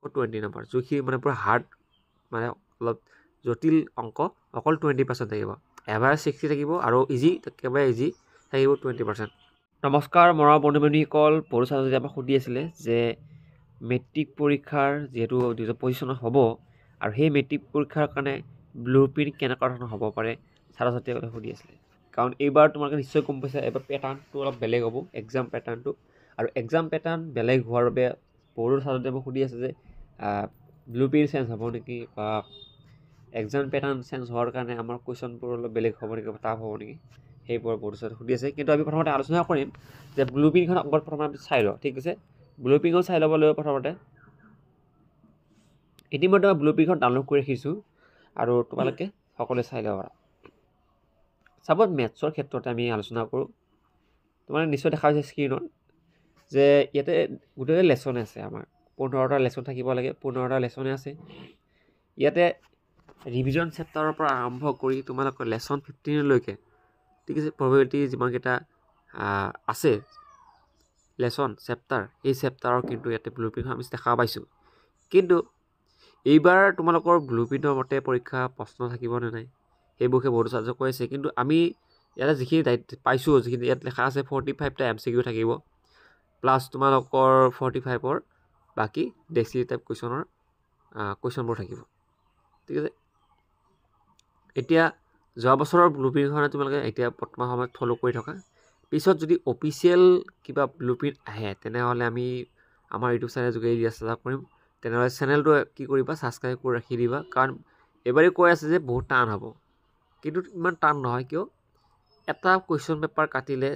20 number যোনখিনি মানে পুৰা হাৰ্ড মানে অলপ জটিল অংক অকল 20% থাকিব এভাৰেজ 60 থাকিব আৰু ইজি একেবাৰে ইজি থাকিব 20%। নমস্কাৰ মৰমৰ বন্ধু-বান্ধৱীসকল, পঢ়ু ছাত্ৰ যদি আমাক সুধি আছিলে যে মেট্ৰিক পৰীক্ষাৰ যিহেতু 2025 চনত হ'ব আৰু সেই মেট্ৰিক পৰীক্ষাৰ কাৰণে ব্লু প্ৰিণ্ট কেনেকুৱা ধৰণৰ হ'ব পাৰে ছাত্ৰ-ছাত্ৰীসকলে সুধি আছিলে। কাৰণ এইবাৰ তোমালোকে নিশ্চয় গম পাইছা এইবাৰ পেটাৰ্ণটো অলপ বেলেগ হ'ব এক্সাম পেটাৰ্ণটো, আৰু এক্সাম পেটাৰ্ণ বেলেগ হোৱাৰ বাবে বহুতো ছাত্ৰ-ছাত্ৰীয়ে মোক সুধি আছে যে ব্লু প্ৰিণ্ট চেঞ্জ হ'ব নেকি বা এক্সাম পেটাৰ্ণ চেঞ্জ হোৱাৰ কাৰণে আমাৰ কুৱেশ্যনবোৰ অলপ বেলেগ হ'ব নেকি বা টাফ হ'ব নেকি, সেইবোৰ বহুতো ছাত্ৰীয়ে সুধি আছে। কিন্তু আমি প্ৰথমতে আলোচনা কৰিম যে ব্লু প্ৰিণ্টখন আগত প্ৰথমে আমি চাই লওঁ, ঠিক আছে। ব্লু প্ৰিণ্টখন চাই ল'ব লাগিব প্ৰথমতে। ইতিমধ্যে মই ব্লু প্ৰিণ্টখন ডাউনলোড কৰি ৰাখিছোঁ আৰু তোমালোকে সকলোৱে চাই ল'ব পাৰা। চাপ'জ মেথছৰ ক্ষেত্ৰতে আমি আলোচনা কৰোঁ। তোমালোকে নিশ্চয় দেখা হৈছে স্ক্ৰীণত যে ইয়াতে গোটেই লেচন আছে আমাৰ 15টা লেচন থাকিব লাগে, 15টা লেচনে আছে। ইয়াতে ৰিভিজন চেপ্টাৰৰ পৰা আৰম্ভ কৰি তোমালোকৰ লেচন 15লৈকে, ঠিক আছে, প্ৰবেবিলিটি যিমানকেইটা আছে লেচন চেপ্টাৰ, এই চেপ্টাৰৰ কিন্তু ইয়াতে ব্লু প্ৰিণ্টখন আমি দেখা পাইছোঁ। কিন্তু এইবাৰ তোমালোকৰ ব্লু প্ৰিণ্টৰ মতে পৰীক্ষা প্ৰশ্ন থাকিব নে নাই সেইবোৰকে বহুতো ছাত্ৰই কৈ আছে। কিন্তু আমি ইয়াতে যিখিনি পাইছোঁ, যিখিনি ইয়াত লেখা আছে 45টা MCQ থাকিব প্লাছ তোমালোকৰ 45ৰ বাকী ডেক্সিটিভ টাইপ কুৱেশ্যনবোৰ থাকিব, ঠিক আছে। এতিয়া যোৱা বছৰৰ ব্লু প্ৰিণ্টখনে তোমালোকে এতিয়া বৰ্তমান সময়ত ফ'ল' কৰি থকা, পিছত যদি অফিচিয়েল কিবা ব্লু প্ৰিণ্ট আহে তেনেহ'লে আমি আমাৰ ইউটিউব চেনেল যোগেদি দিয়া চেষ্টা কৰিম। তেনেহ'লে চেনেলটো কি কৰিবা, ছাবস্ক্ৰাইব কৰি ৰাখি দিবা, কাৰণ এইবাৰেই কৈ আছে যে বহুত টান হ'ব, কিন্তু ইমান টান নহয়। কিয়, এটা কুৱেশ্যন পেপাৰ কাটিলে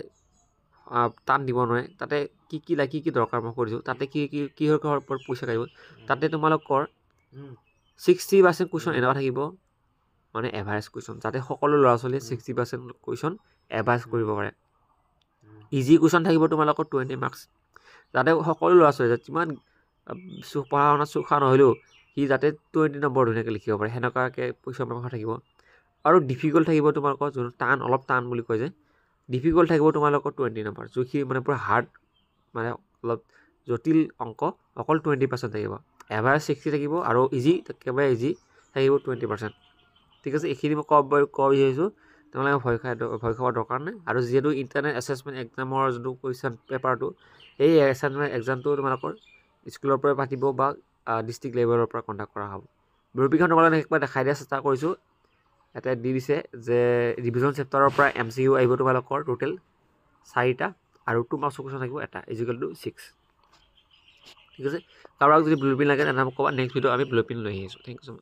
টান দিব নোৱাৰে, তাতে কি কি দৰকাৰ মই কৰি দিছোঁ, তাতে কিহৰ ওপৰত পইচা কাটিব, তাতে তোমালোকৰ 60% কুৱেশ্যন এনেকুৱা থাকিব মানে এভাৰেজ কুৱেশ্যন, যাতে সকলো ল'ৰা ছোৱালীয়ে 60% কুৱেশ্যন এভাৰেজ কৰিব পাৰে। ইজি কুৱেশ্যন থাকিব তোমালোকৰ 20 মাৰ্কছ, যাতে সকলো ল'ৰা ছোৱালীয়ে যিমান পঢ়া শুনা চোকা নহ'লেও সি যাতে 20 নম্বৰ ধুনীয়াকৈ লিখিব পাৰে, সেনেকুৱাকৈ কুৱেশ্যন পেপাৰ থাকিব। আৰু ডিফিকাল্ট থাকিব তোমালোকৰ যোনটো টান, অলপ টান বুলি কয় যে, ডিফিকাল্ট থাকিব তোমালোকৰ 20 নম্বৰ যোনখিনি মানে পুৰা হাৰ্ড মানে অলপ জটিল অংক অকল 20% থাকিব এভাৰেজ 60 থাকিব আৰু ইজি একেবাৰে ইজি থাকিব 20%, ঠিক আছে। এইখিনি মই ক'ব বিচাৰিছোঁ, তোমালোকে ভয় খাব দৰকাৰ নাই। আৰু যিহেতু ইণ্টাৰনেট এছেছমেণ্ট এক্সামৰ যোনটো কুৱেশ্যন পেপাৰটো, এই এছেছমেণ্ট এক্সামটো তোমালোকৰ স্কুলৰ পৰা পাতিব বা ডিষ্ট্ৰিক্ট লেভেলৰ পৰা কণ্ডাক্ট কৰা হ'ব। ব্লু প্ৰিণ্টখন তোমালোকে একবাৰ দেখাই দিয়াৰ চেষ্টা কৰিছোঁ। ইয়াতে দি দিছে যে ৰিভিজন চেপ্টাৰৰ পৰা MCQ আহিব তোমালোকৰ টোটেল 4টা আৰু 2 মাৰ্কছৰ কুৱেশ্যন থাকিব এটা =6, ঠিক আছে। কাৰোবাক যদি ব্লু প্ৰিণ্ট লাগে তেনেহ'লে মোক ক'বা, নেক্সট ভিডিঅ' আমি ব্লু প্ৰিণ্ট লৈ আহিছোঁ। Thank you so' much.